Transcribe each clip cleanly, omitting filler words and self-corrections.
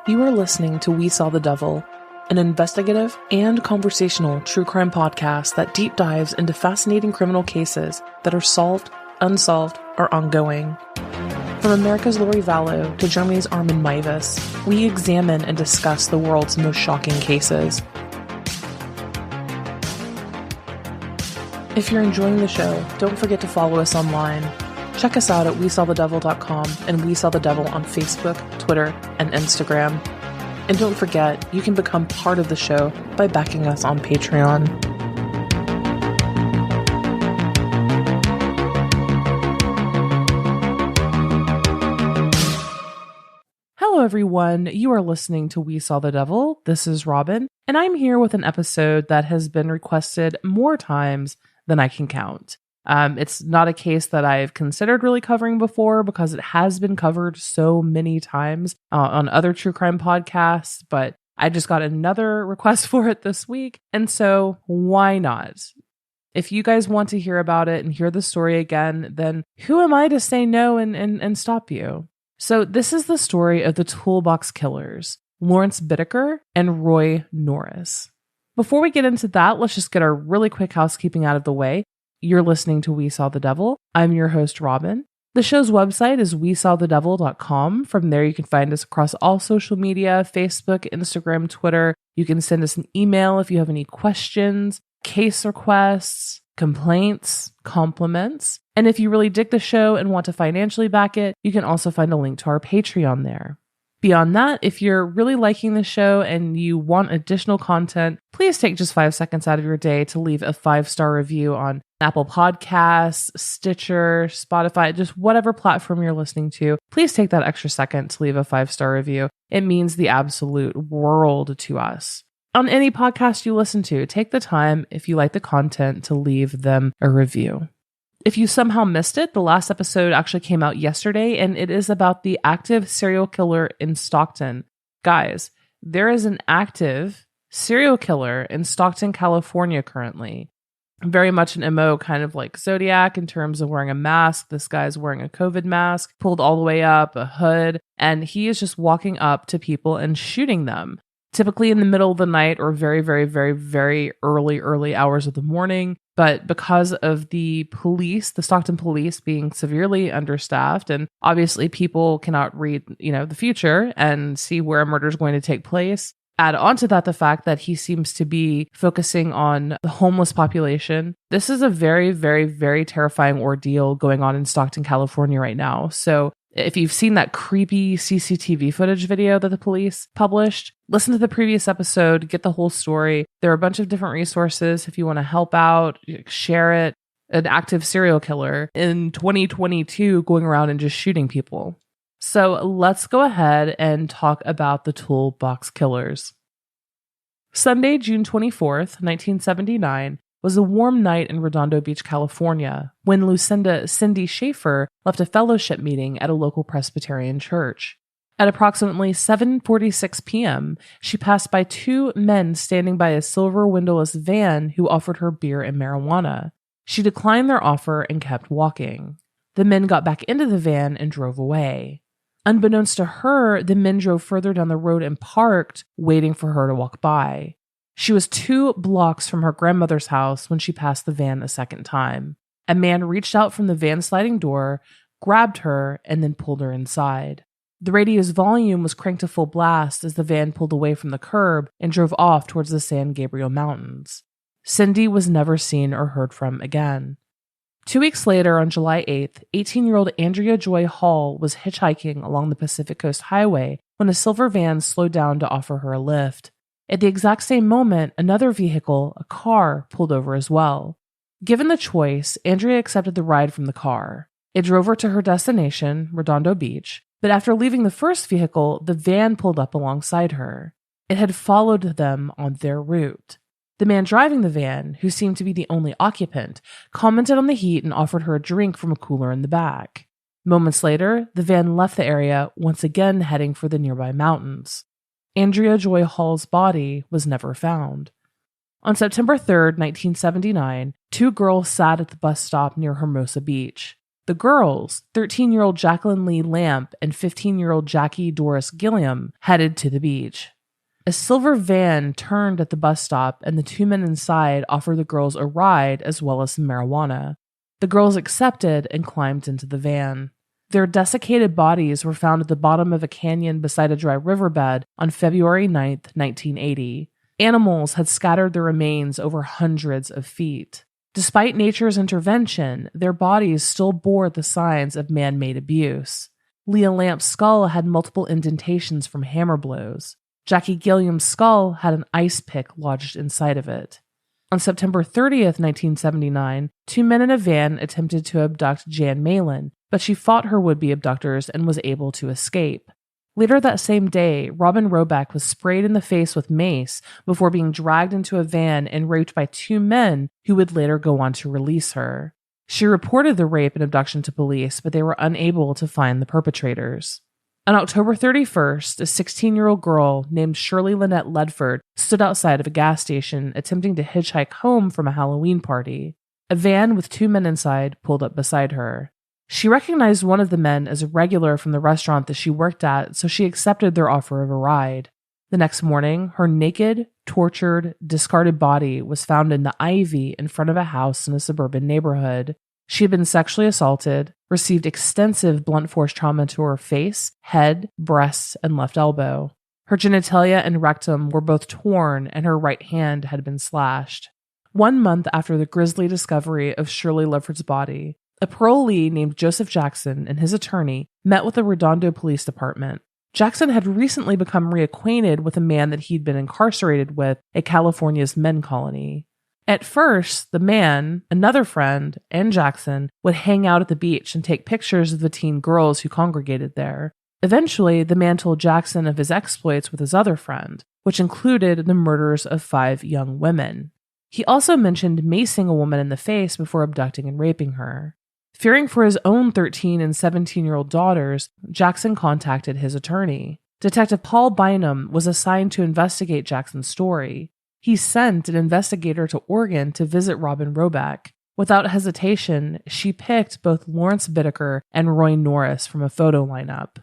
You are listening to We Saw the Devil, an investigative and conversational true crime podcast that deep dives into fascinating criminal cases that are solved, unsolved, or ongoing. From America's Lori Vallow to Germany's Armin Meiwes, we examine and discuss the world's most shocking cases. If you're enjoying the show, don't forget to follow us online. Check us out at WeSawTheDevil.com and We Saw the Devil on Facebook, Twitter, and Instagram. And don't forget, you can become part of the show by backing us on Patreon. Hello everyone, you are listening to We Saw the Devil. This is Robin, and I'm here with an episode that has been requested more times than I can count. It's not a case that I've considered really covering before because it has been covered so many times on other true crime podcasts, but I just got another request for it this week, and so why not? If you guys want to hear about it and hear the story again, then who am I to say no and stop you? So this is the story of the Toolbox Killers, Lawrence Bittaker and Roy Norris. Before we get into that, let's just get our really quick housekeeping out of the way. You're listening to We Saw the Devil. I'm your host, Robin. The show's website is WeSawTheDevil.com. From there, you can find us across all social media, Facebook, Instagram, Twitter. You can send us an email if you have any questions, case requests, complaints, compliments. And if you really dig the show and want to financially back it, you can also find a link to our Patreon there. Beyond that, if you're really liking the show and you want additional content, please take just 5 seconds out of your day to leave a 5-star review on Apple Podcasts, Stitcher, Spotify, just whatever platform you're listening to. Please take that extra second to leave a 5-star review. It means the absolute world to us. On any podcast you listen to, take the time, if you like the content, to leave them a review. If you somehow missed it, the last episode actually came out yesterday, and it is about the active serial killer in Stockton. Guys, there is an active serial killer in Stockton, California currently. Very much an MO, kind of like Zodiac in terms of wearing a mask. This guy's wearing a COVID mask, pulled all the way up, a hood, and he is just walking up to people and shooting them. Typically in the middle of the night or very, very, very, very early hours of the morning. But because of the police, the Stockton police being severely understaffed, and obviously people cannot read, the future and see where a murder is going to take place. Add on to that the fact that he seems to be focusing on the homeless population. This is a very, very, very terrifying ordeal going on in Stockton, California right now. So if you've seen that creepy CCTV footage video that the police published, listen to the previous episode, get the whole story. There are a bunch of different resources if you want to help out, share it. An active serial killer in 2022 going around and just shooting people. So let's go ahead and talk about the Toolbox Killers. Sunday, June 24th, 1979, was a warm night in Redondo Beach, California, when Lucinda Cindy Schaefer left a fellowship meeting at a local Presbyterian church. At approximately 7:46 p.m., she passed by 2 men standing by a silver windowless van who offered her beer and marijuana. She declined their offer and kept walking. The men got back into the van and drove away. Unbeknownst to her, the men drove further down the road and parked, waiting for her to walk by. She was 2 blocks from her grandmother's house when she passed the van a second time. A man reached out from the van sliding door, grabbed her, and then pulled her inside. The radio's volume was cranked to full blast as the van pulled away from the curb and drove off towards the San Gabriel Mountains. Cindy was never seen or heard from again. 2 weeks later, on July 8th, 18-year-old Andrea Joy Hall was hitchhiking along the Pacific Coast Highway when a silver van slowed down to offer her a lift. At the exact same moment, another vehicle, a car, pulled over as well. Given the choice, Andrea accepted the ride from the car. It drove her to her destination, Redondo Beach, but after leaving the first vehicle, the van pulled up alongside her. It had followed them on their route. The man driving the van, who seemed to be the only occupant, commented on the heat and offered her a drink from a cooler in the back. Moments later, the van left the area, once again heading for the nearby mountains. Andrea Joy Hall's body was never found. On September 3rd, 1979, 2 girls sat at the bus stop near Hermosa Beach. The girls, 13-year-old Jacqueline Lee Lamp and 15-year-old Jackie Doris Gilliam, headed to the beach. A silver van turned at the bus stop, and the two men inside offered the girls a ride as well as some marijuana. The girls accepted and climbed into the van. Their desiccated bodies were found at the bottom of a canyon beside a dry riverbed on February 9, 1980. Animals had scattered their remains over hundreds of feet. Despite nature's intervention, their bodies still bore the signs of man-made abuse. Leah Lamp's skull had multiple indentations from hammer blows. Jackie Gilliam's skull had an ice pick lodged inside of it. On September 30th, 1979, two men in a van attempted to abduct Jan Malin, but she fought her would-be abductors and was able to escape. Later that same day, Robin Roback was sprayed in the face with mace before being dragged into a van and raped by two men who would later go on to release her. She reported the rape and abduction to police, but they were unable to find the perpetrators. On October 31st, a 16-year-old girl named Shirley Ledford stood outside of a gas station attempting to hitchhike home from a Halloween party. A van with two men inside pulled up beside her. She recognized one of the men as a regular from the restaurant that she worked at, so she accepted their offer of a ride. The next morning, her naked, tortured, discarded body was found in the ivy in front of a house in a suburban neighborhood. She had been sexually assaulted, received extensive blunt force trauma to her face, head, breasts, and left elbow. Her genitalia and rectum were both torn, and her right hand had been slashed. 1 month after the grisly discovery of Shirley Ledford's body, a parolee named Joseph Jackson and his attorney met with the Redondo Police Department. Jackson had recently become reacquainted with a man that he'd been incarcerated with at California's men colony. At first, the man, another friend, and Jackson would hang out at the beach and take pictures of the teen girls who congregated there. Eventually, the man told Jackson of his exploits with his other friend, which included the murders of 5 young women. He also mentioned macing a woman in the face before abducting and raping her. Fearing for his own 13 and 17-year-old daughters, Jackson contacted his attorney. Detective Paul Bynum was assigned to investigate Jackson's story. He sent an investigator to Oregon to visit Robin Roback. Without hesitation, she picked both Lawrence Bittaker and Roy Norris from a photo lineup.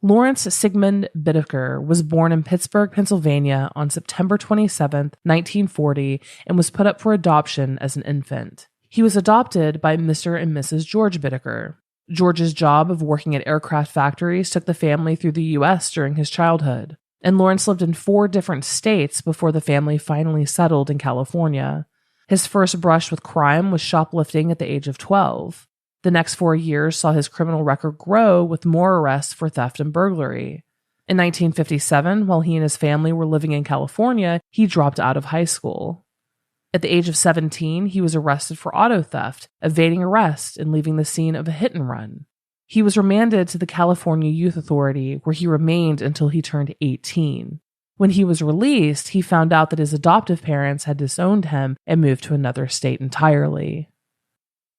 Lawrence Sigmund Bittaker was born in Pittsburgh, Pennsylvania on September 27, 1940, and was put up for adoption as an infant. He was adopted by Mr. and Mrs. George Bittaker. George's job of working at aircraft factories took the family through the U.S. during his childhood, and Lawrence lived in 4 different states before the family finally settled in California. His first brush with crime was shoplifting at the age of 12. The next 4 years saw his criminal record grow with more arrests for theft and burglary. In 1957, while he and his family were living in California, he dropped out of high school. At the age of 17, he was arrested for auto theft, evading arrest, and leaving the scene of a hit and run. He was remanded to the California Youth Authority, where he remained until he turned 18. When he was released, he found out that his adoptive parents had disowned him and moved to another state entirely.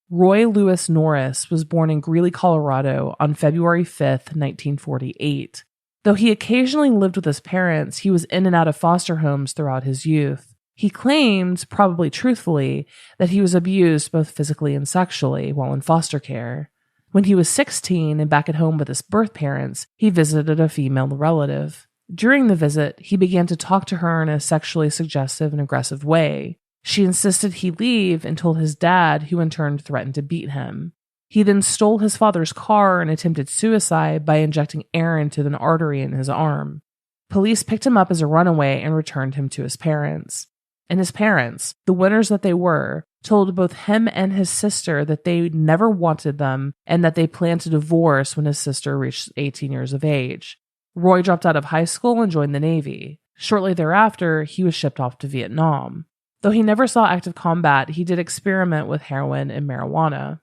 Roy Lewis Norris was born in Greeley, Colorado on February 5, 1948. Though he occasionally lived with his parents, he was in and out of foster homes throughout his youth. He claimed, probably truthfully, that he was abused both physically and sexually while in foster care. When he was 16 and back at home with his birth parents, he visited a female relative. During the visit, he began to talk to her in a sexually suggestive and aggressive way. She insisted he leave and told his dad, who in turn threatened to beat him. He then stole his father's car and attempted suicide by injecting air into an artery in his arm. Police picked him up as a runaway and returned him to his parents. And his parents, the winners that they were, told both him and his sister that they never wanted them and that they planned to divorce when his sister reached 18 years of age. Roy dropped out of high school and joined the Navy. Shortly thereafter, he was shipped off to Vietnam. Though he never saw active combat, he did experiment with heroin and marijuana.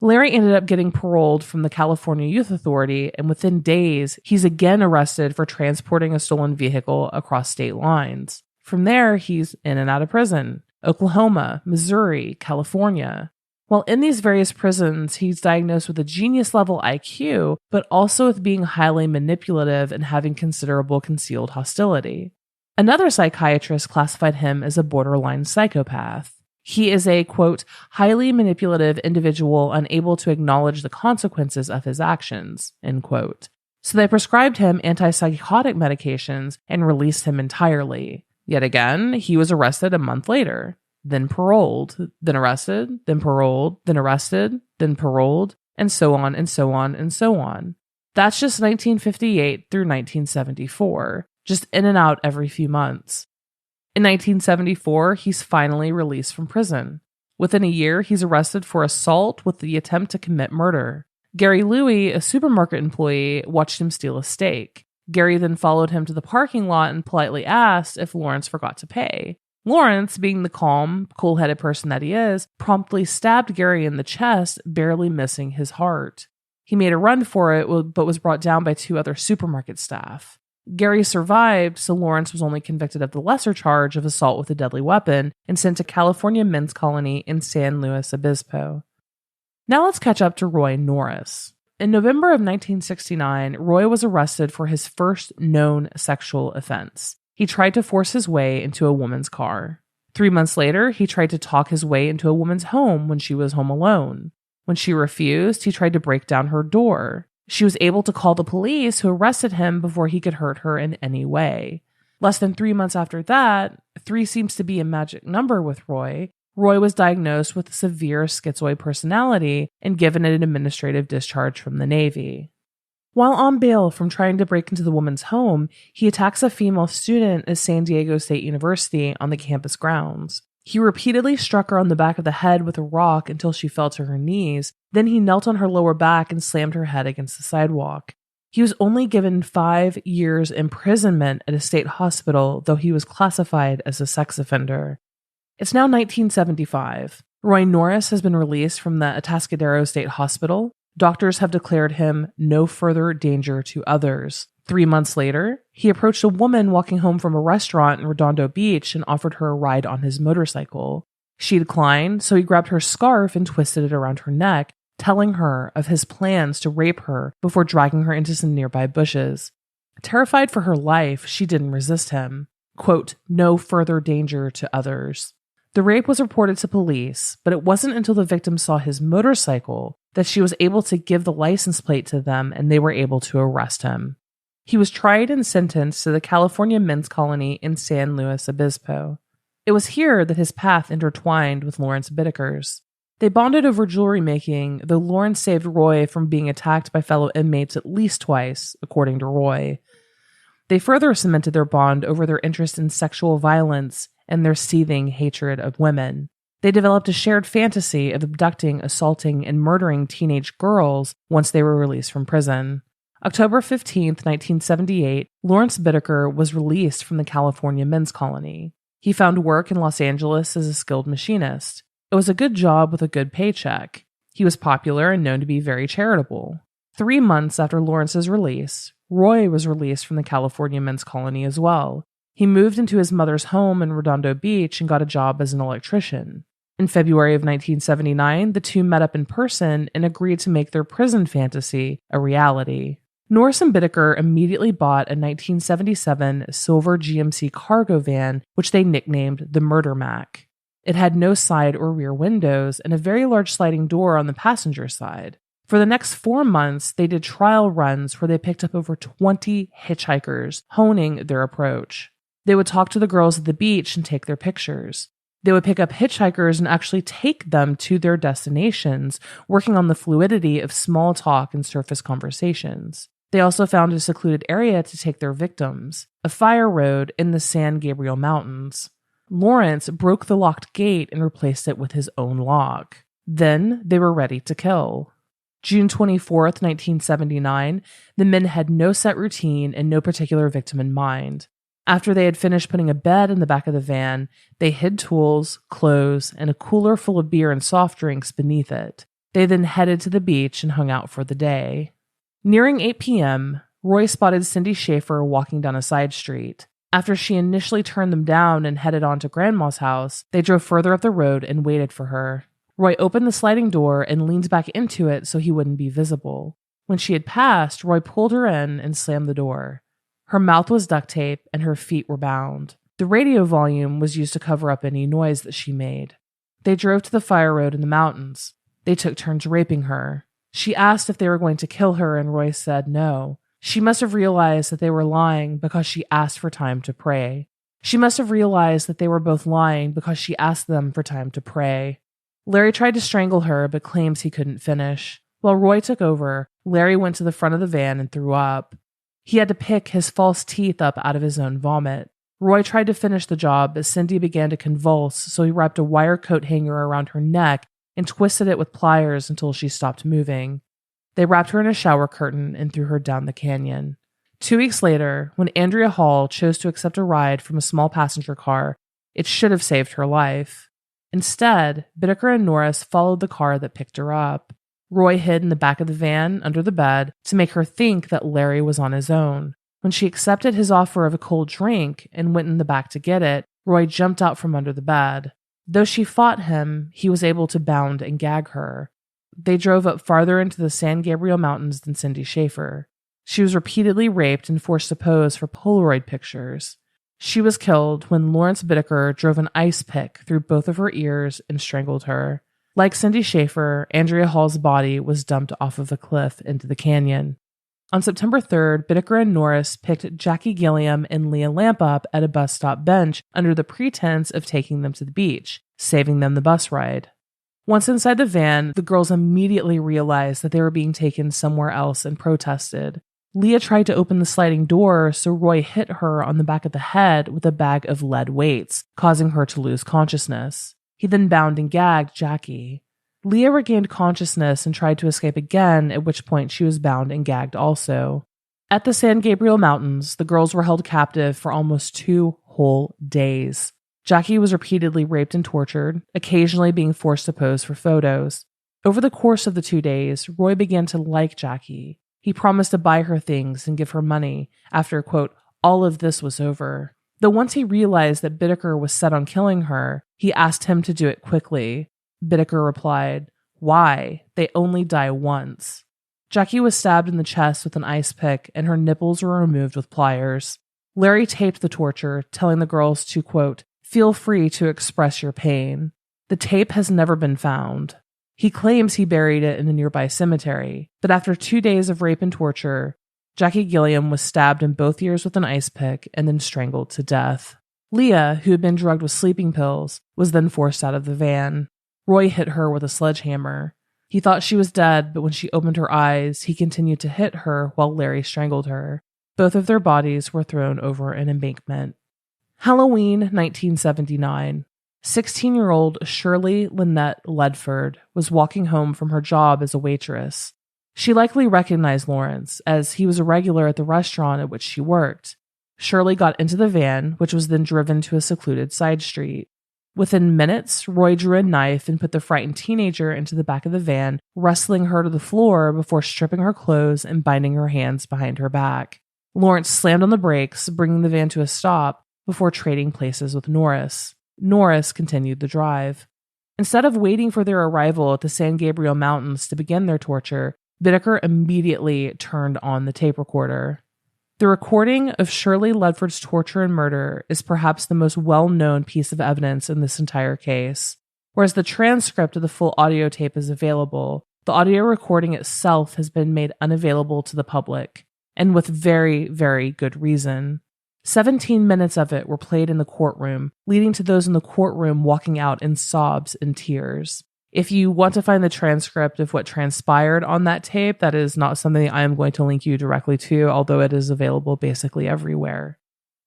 Larry ended up getting paroled from the California Youth Authority, and within days, he's again arrested for transporting a stolen vehicle across state lines. From there, he's in and out of prison: Oklahoma, Missouri, California. While in these various prisons, he's diagnosed with a genius-level IQ, but also with being highly manipulative and having considerable concealed hostility. Another psychiatrist classified him as a borderline psychopath. He is a, quote, highly manipulative individual unable to acknowledge the consequences of his actions, end quote. So they prescribed him antipsychotic medications and released him entirely. Yet again, he was arrested a month later, then paroled, then arrested, then paroled, then arrested, then paroled, and so on and so on and so on. That's just 1958 through 1974, just in and out every few months. In 1974, he's finally released from prison. Within a year, he's arrested for assault with the attempt to commit murder. Gary Louie, a supermarket employee, watched him steal a steak. Gary then followed him to the parking lot and politely asked if Lawrence forgot to pay. Lawrence, being the calm, cool-headed person that he is, promptly stabbed Gary in the chest, barely missing his heart. He made a run for it, but was brought down by 2 other supermarket staff. Gary survived, so Lawrence was only convicted of the lesser charge of assault with a deadly weapon and sent to California Men's Colony in San Luis Obispo. Now let's catch up to Roy Norris. In November of 1969, Roy was arrested for his first known sexual offense. He tried to force his way into a woman's car. 3 months later, he tried to talk his way into a woman's home when she was home alone. When she refused, he tried to break down her door. She was able to call the police, who arrested him before he could hurt her in any way. Less than 3 months after that, 3 seems to be a magic number with Roy, Roy was diagnosed with a severe schizoid personality and given an administrative discharge from the Navy. While on bail from trying to break into the woman's home, he attacks a female student at San Diego State University on the campus grounds. He repeatedly struck her on the back of the head with a rock until she fell to her knees. Then he knelt on her lower back and slammed her head against the sidewalk. He was only given 5 years imprisonment at a state hospital, though he was classified as a sex offender. It's now 1975. Roy Norris has been released from the Atascadero State Hospital. Doctors have declared him no further danger to others. 3 months later, he approached a woman walking home from a restaurant in Redondo Beach and offered her a ride on his motorcycle. She declined, so he grabbed her scarf and twisted it around her neck, telling her of his plans to rape her before dragging her into some nearby bushes. Terrified for her life, she didn't resist him. Quote, no further danger to others. The rape was reported to police, but it wasn't until the victim saw his motorcycle that she was able to give the license plate to them and they were able to arrest him. He was tried and sentenced to the California Men's Colony in San Luis Obispo. It was here that his path intertwined with Lawrence Bittaker's. They bonded over jewelry making, though Lawrence saved Roy from being attacked by fellow inmates at least twice, according to Roy. They further cemented their bond over their interest in sexual violence and their seething hatred of women. They developed a shared fantasy of abducting, assaulting, and murdering teenage girls once they were released from prison. October 15, 1978, Lawrence Bittaker was released from the California Men's Colony. He found work in Los Angeles as a skilled machinist. It was a good job with a good paycheck. He was popular and known to be very charitable. 3 months after Lawrence's release, Roy was released from the California Men's Colony as well. He moved into his mother's home in Redondo Beach and got a job as an electrician. In February of 1979, the two met up in person and agreed to make their prison fantasy a reality. Norris and Bittaker immediately bought a 1977 silver GMC cargo van, which they nicknamed the Murder Mac. It had no side or rear windows and a very large sliding door on the passenger side. For the next 4 months, they did trial runs where they picked up over 20 hitchhikers, honing their approach. They would talk to the girls at the beach and take their pictures. They would pick up hitchhikers and actually take them to their destinations, working on the fluidity of small talk and surface conversations. They also found a secluded area to take their victims, a fire road in the San Gabriel Mountains. Lawrence broke the locked gate and replaced it with his own lock. Then they were ready to kill. June 24th, 1979, the men had no set routine and no particular victim in mind. After they had finished putting a bed in the back of the van, they hid tools, clothes, and a cooler full of beer and soft drinks beneath it. They then headed to the beach and hung out for the day. Nearing 8 p.m., Roy spotted Cindy Schaefer walking down a side street. After she initially turned them down and headed on to Grandma's house, they drove further up the road and waited for her. Roy opened the sliding door and leaned back into it so he wouldn't be visible. When she had passed, Roy pulled her in and slammed the door. Her mouth was duct tape and her feet were bound. The radio volume was used to cover up any noise that she made. They drove to the fire road in the mountains. They took turns raping her. She asked if they were going to kill her, and Roy said no. She must have realized that they were lying because she asked for time to pray. She must have realized that they were both lying because she asked them for time to pray. Larry tried to strangle her, but claims he couldn't finish. While Roy took over, Larry went to the front of the van and threw up. He had to pick his false teeth up out of his own vomit. Roy tried to finish the job, but Cindy began to convulse, so he wrapped a wire coat hanger around her neck and twisted it with pliers until she stopped moving. They wrapped her in a shower curtain and threw her down the canyon. 2 weeks later, when Andrea Hall chose to accept a ride from a small passenger car, it should have saved her life. Instead, Bittaker and Norris followed the car that picked her up. Roy hid in the back of the van under the bed to make her think that Larry was on his own. When she accepted his offer of a cold drink and went in the back to get it, Roy jumped out from under the bed. Though she fought him, he was able to bound and gag her. They drove up farther into the San Gabriel Mountains than Cindy Schaefer. She was repeatedly raped and forced to pose for Polaroid pictures. She was killed when Lawrence Bittaker drove an ice pick through both of her ears and strangled her. Like Cindy Schaefer, Andrea Hall's body was dumped off of a cliff into the canyon. On September 3rd, Bittaker and Norris picked Jackie Gilliam and Leah Lamp up at a bus stop bench under the pretense of taking them to the beach, saving them the bus ride. Once inside the van, the girls immediately realized that they were being taken somewhere else and protested. Leah tried to open the sliding door, so Roy hit her on the back of the head with a bag of lead weights, causing her to lose consciousness. He then bound and gagged Jackie. Leah regained consciousness and tried to escape again, at which point she was bound and gagged also. At the San Gabriel Mountains, the girls were held captive for almost 2 whole days. Jackie was repeatedly raped and tortured, occasionally being forced to pose for photos. Over the course of the 2 days, Roy began to like Jackie. He promised to buy her things and give her money after, quote, all of this was over. Though once he realized that Bittaker was set on killing her, he asked him to do it quickly. Bittaker replied, why? They only die once. Jackie was stabbed in the chest with an ice pick and her nipples were removed with pliers. Larry taped the torture, telling the girls to, quote, feel free to express your pain. The tape has never been found. He claims he buried it in a nearby cemetery, but after 2 days of rape and torture, Jackie Gilliam was stabbed in both ears with an ice pick and then strangled to death. Leah, who had been drugged with sleeping pills, was then forced out of the van. Roy hit her with a sledgehammer. He thought she was dead, but when she opened her eyes, he continued to hit her while Larry strangled her. Both of their bodies were thrown over an embankment. Halloween 1979. 16-year-old Shirley Ledford was walking home from her job as a waitress. She likely recognized Lawrence, as he was a regular at the restaurant at which she worked. Shirley got into the van, which was then driven to a secluded side street. Within minutes, Roy drew a knife and put the frightened teenager into the back of the van, wrestling her to the floor before stripping her clothes and binding her hands behind her back. Lawrence slammed on the brakes, bringing the van to a stop before trading places with Norris. Norris continued the drive. Instead of waiting for their arrival at the San Gabriel Mountains to begin their torture, Bittaker immediately turned on the tape recorder. The recording of Shirley Ledford's torture and murder is perhaps the most well-known piece of evidence in this entire case. Whereas the transcript of the full audio tape is available, the audio recording itself has been made unavailable to the public, and with very, very good reason. 17 minutes of it were played in the courtroom, leading to those in the courtroom walking out in sobs and tears. If you want to find the transcript of what transpired on that tape, that is not something I am going to link you directly to, although it is available basically everywhere.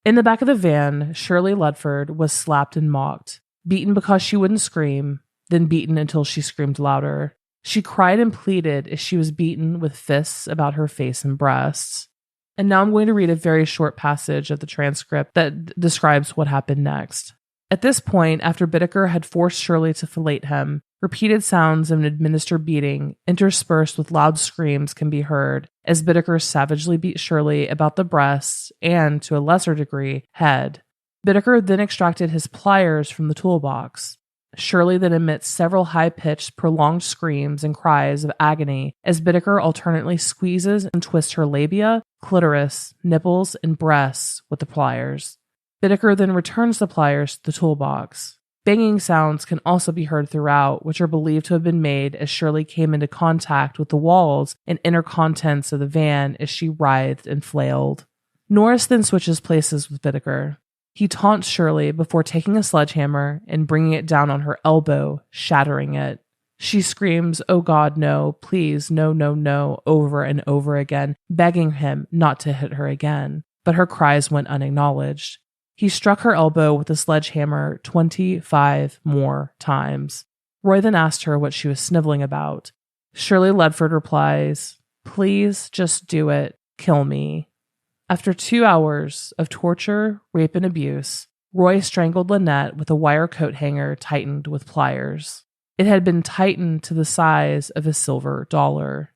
In the back of the van, Shirley Ledford was slapped and mocked, beaten because she wouldn't scream, then beaten until she screamed louder. She cried and pleaded as she was beaten with fists about her face and breasts. And now I'm going to read a very short passage of the transcript that describes what happened next. At this point, after Bittaker had forced Shirley to fillet him, repeated sounds of an administered beating, interspersed with loud screams, can be heard as Bittaker savagely beat Shirley about the breasts and, to a lesser degree, head. Bittaker then extracted his pliers from the toolbox. Shirley then emits several high-pitched, prolonged screams and cries of agony as Bittaker alternately squeezes and twists her labia, clitoris, nipples, and breasts with the pliers. Bittaker then returns the pliers to the toolbox. Banging sounds can also be heard throughout, which are believed to have been made as Shirley came into contact with the walls and inner contents of the van as she writhed and flailed. Norris then switches places with Bittaker. He taunts Shirley before taking a sledgehammer and bringing it down on her elbow, shattering it. She screams, "Oh God, no, please, no, no, no," over and over again, begging him not to hit her again, but her cries went unacknowledged. He struck her elbow with a sledgehammer 25 more times. Roy then asked her what she was sniveling about. Shirley Ledford replies, "Please just do it. Kill me." After 2 hours of torture, rape, and abuse, Roy strangled Lynette with a wire coat hanger tightened with pliers. It had been tightened to the size of a silver dollar.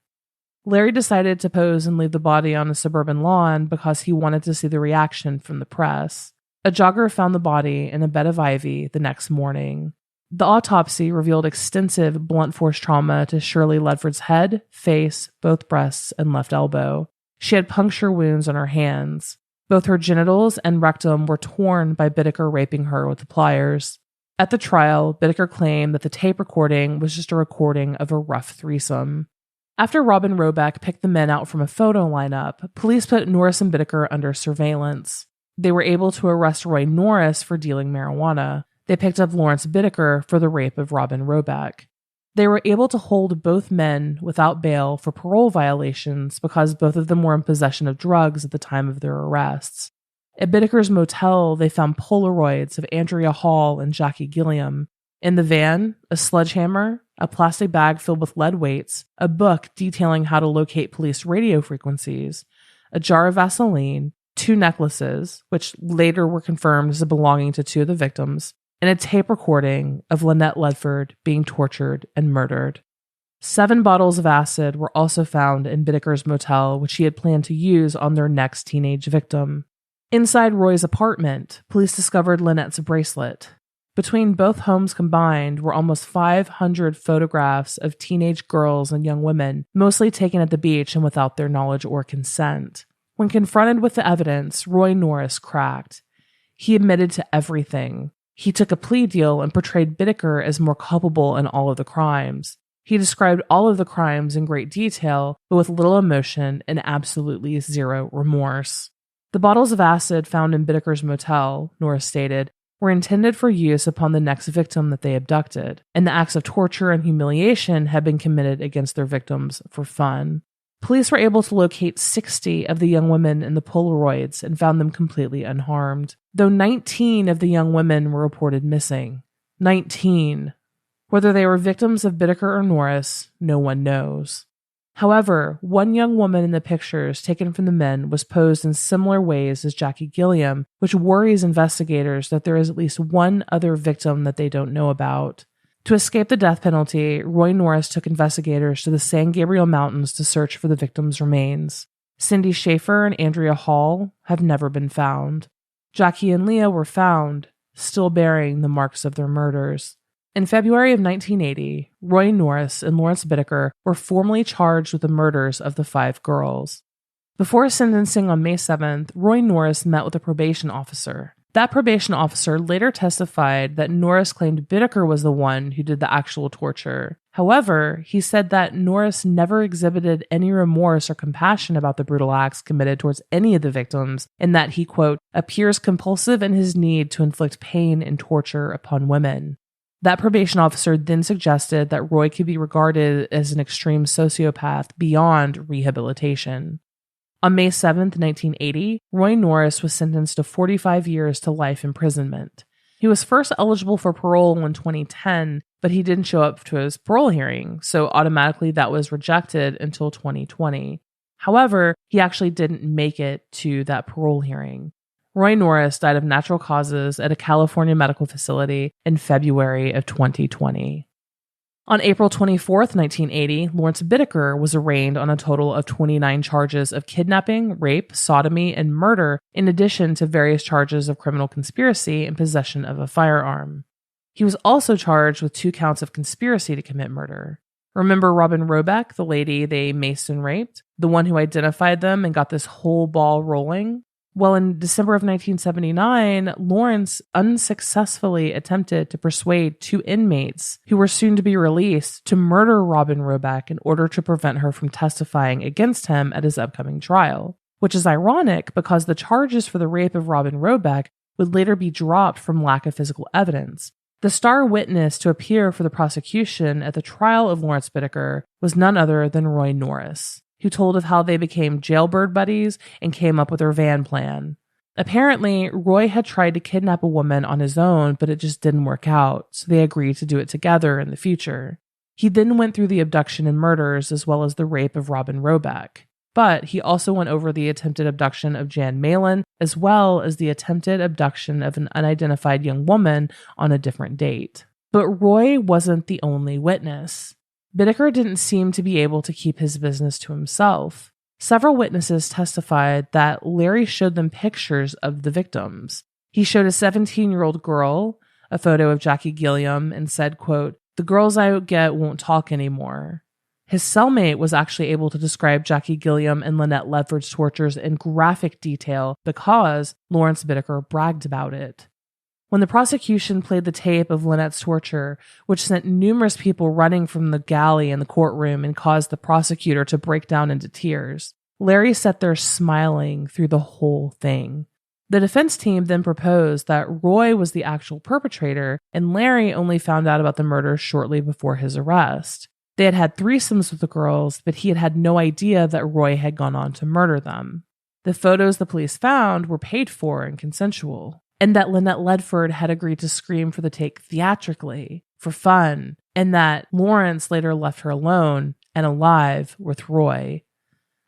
Larry decided to pose and leave the body on a suburban lawn because he wanted to see the reaction from the press. A jogger found the body in a bed of ivy the next morning. The autopsy revealed extensive blunt force trauma to Shirley Ledford's head, face, both breasts, and left elbow. She had puncture wounds on her hands. Both her genitals and rectum were torn by Bittaker raping her with the pliers. At the trial, Bittaker claimed that the tape recording was just a recording of a rough threesome. After Robin Robeck picked the men out from a photo lineup, police put Norris and Bittaker under surveillance. They were able to arrest Roy Norris for dealing marijuana. They picked up Lawrence Bittaker for the rape of Robin Robeck. They were able to hold both men without bail for parole violations because both of them were in possession of drugs at the time of their arrests. At Bittaker's motel, they found Polaroids of Andrea Hall and Jackie Gilliam. In the van, a sledgehammer, a plastic bag filled with lead weights, a book detailing how to locate police radio frequencies, a jar of Vaseline, 2 necklaces, which later were confirmed as belonging to 2 of the victims, and a tape recording of Lynette Ledford being tortured and murdered. 7 bottles of acid were also found in Bittaker's motel, which he had planned to use on their next teenage victim. Inside Roy's apartment, police discovered Lynette's bracelet. Between both homes combined were almost 500 photographs of teenage girls and young women, mostly taken at the beach and without their knowledge or consent. When confronted with the evidence, Roy Norris cracked. He admitted to everything. He took a plea deal and portrayed Bittaker as more culpable in all of the crimes. He described all of the crimes in great detail, but with little emotion and absolutely zero remorse. The bottles of acid found in Bittaker's motel, Norris stated, were intended for use upon the next victim that they abducted, and the acts of torture and humiliation had been committed against their victims for fun. Police were able to locate 60 of the young women in the Polaroids and found them completely unharmed, though 19 of the young women were reported missing. 19. Whether they were victims of Bittaker or Norris, no one knows. However, one young woman in the pictures taken from the men was posed in similar ways as Jackie Gilliam, which worries investigators that there is at least one other victim that they don't know about. To escape the death penalty, Roy Norris took investigators to the San Gabriel Mountains to search for the victims' remains. Cindy Schaefer and Andrea Hall have never been found. Jackie and Leah were found, still bearing the marks of their murders. In February of 1980, Roy Norris and Lawrence Bittaker were formally charged with the murders of the 5 girls. Before sentencing on May 7th, Roy Norris met with a probation officer. That probation officer later testified that Norris claimed Bittaker was the one who did the actual torture. However, he said that Norris never exhibited any remorse or compassion about the brutal acts committed towards any of the victims, and that he, quote, appears compulsive in his need to inflict pain and torture upon women. That probation officer then suggested that Roy could be regarded as an extreme sociopath beyond rehabilitation. On May 7, 1980, Roy Norris was sentenced to 45 years to life imprisonment. He was first eligible for parole in 2010, but he didn't show up to his parole hearing, so automatically that was rejected until 2020. However, he actually didn't make it to that parole hearing. Roy Norris died of natural causes at a California medical facility in February of 2020. On April 24, 1980, Lawrence Bittaker was arraigned on a total of 29 charges of kidnapping, rape, sodomy, and murder, in addition to various charges of criminal conspiracy and possession of a firearm. He was also charged with 2 counts of conspiracy to commit murder. Remember Robin Robeck, the lady they maced and raped? The one who identified them and got this whole ball rolling? Well, in December of 1979, Lawrence unsuccessfully attempted to persuade 2 inmates who were soon to be released to murder Robin Roebuck in order to prevent her from testifying against him at his upcoming trial, which is ironic because the charges for the rape of Robin Roebuck would later be dropped from lack of physical evidence. The star witness to appear for the prosecution at the trial of Lawrence Bittaker was none other than Roy Norris, who told of how they became jailbird buddies and came up with their van plan. Apparently, Roy had tried to kidnap a woman on his own, but it just didn't work out, so they agreed to do it together in the future. He then went through the abduction and murders as well as the rape of Robin Roebuck. But he also went over the attempted abduction of Jan Malin, as well as the attempted abduction of an unidentified young woman on a different date. But Roy wasn't the only witness. Bittaker didn't seem to be able to keep his business to himself. Several witnesses testified that Larry showed them pictures of the victims. He showed a 17-year-old girl a photo of Jackie Gilliam and said, quote, "The girls I get won't talk anymore." His cellmate was actually able to describe Jackie Gilliam and Lynette Ledford's tortures in graphic detail because Lawrence Bittaker bragged about it. When the prosecution played the tape of Lynette's torture, which sent numerous people running from the galley in the courtroom and caused the prosecutor to break down into tears, Larry sat there smiling through the whole thing. The defense team then proposed that Roy was the actual perpetrator and Larry only found out about the murder shortly before his arrest. They had had threesomes with the girls, but he had had no idea that Roy had gone on to murder them. The photos the police found were paid for and consensual, and that Lynette Ledford had agreed to scream for the take theatrically, for fun, and that Lawrence later left her alone and alive with Roy.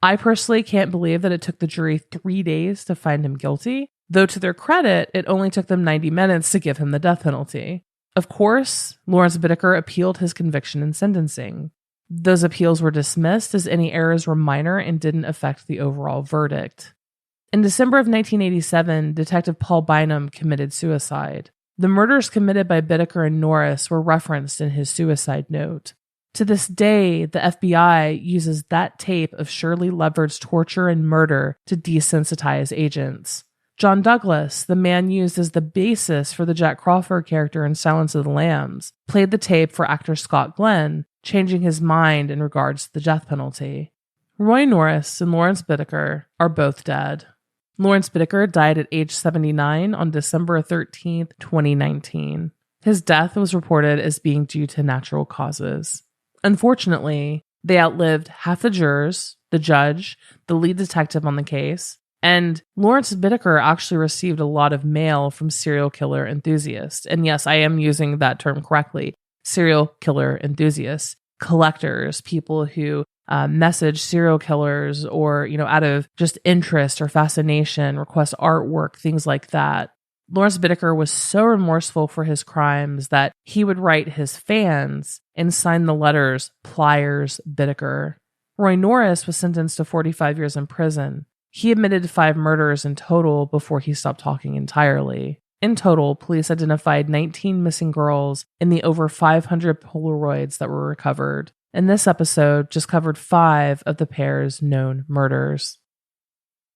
I personally can't believe that it took the jury 3 days to find him guilty, though to their credit, it only took them 90 minutes to give him the death penalty. Of course, Lawrence Bittaker appealed his conviction in sentencing. Those appeals were dismissed as any errors were minor and didn't affect the overall verdict. In December of 1987, Detective Paul Bynum committed suicide. The murders committed by Bittaker and Norris were referenced in his suicide note. To this day, the FBI uses that tape of Shirley Ledford's torture and murder to desensitize agents. John Douglas, the man used as the basis for the Jack Crawford character in Silence of the Lambs, played the tape for actor Scott Glenn, changing his mind in regards to the death penalty. Roy Norris and Lawrence Bittaker are both dead. Lawrence Bittaker died at age 79 on December 13, 2019. His death was reported as being due to natural causes. Unfortunately, they outlived half the jurors, the judge, the lead detective on the case, and Lawrence Bittaker actually received a lot of mail from serial killer enthusiasts. And yes, I am using that term correctly. Serial killer enthusiasts, collectors, people who message serial killers or, out of just interest or fascination, request artwork, things like that. Lawrence Bittaker was so remorseful for his crimes that he would write his fans and sign the letters Pliers Bittaker. Roy Norris was sentenced to 45 years in prison. He admitted to 5 murders in total before he stopped talking entirely. In total, police identified 19 missing girls in the over 500 Polaroids that were recovered. And this episode just covered 5 of the pair's known murders.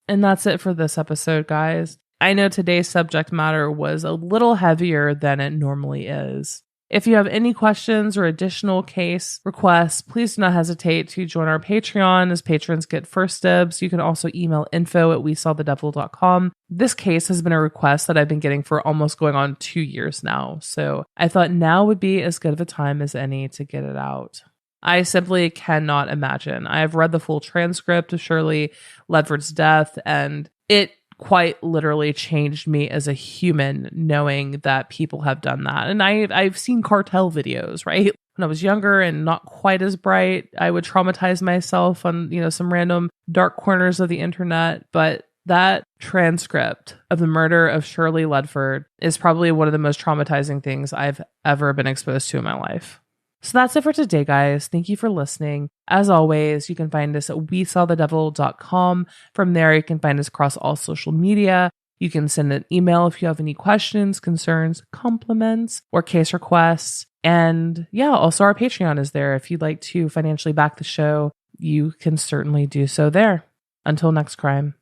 And that's it for this episode, guys. I know today's subject matter was a little heavier than it normally is. If you have any questions or additional case requests, please do not hesitate to join our Patreon as patrons get first dibs. You can also email info@wesawthedevil.com. This case has been a request that I've been getting for almost going on 2 years now, so I thought now would be as good of a time as any to get it out. I simply cannot imagine. I have read the full transcript of Shirley Ledford's death, and it quite literally changed me as a human knowing that people have done that. And I've seen cartel videos, right? When I was younger and not quite as bright, I would traumatize myself on, some random dark corners of the internet. But that transcript of the murder of Shirley Ledford is probably one of the most traumatizing things I've ever been exposed to in my life. So that's it for today, guys. Thank you for listening. As always, you can find us at wesawthedevil.com. From there, you can find us across all social media. You can send an email if you have any questions, concerns, compliments, or case requests. And also our Patreon is there. If you'd like to financially back the show, you can certainly do so there. Until next crime.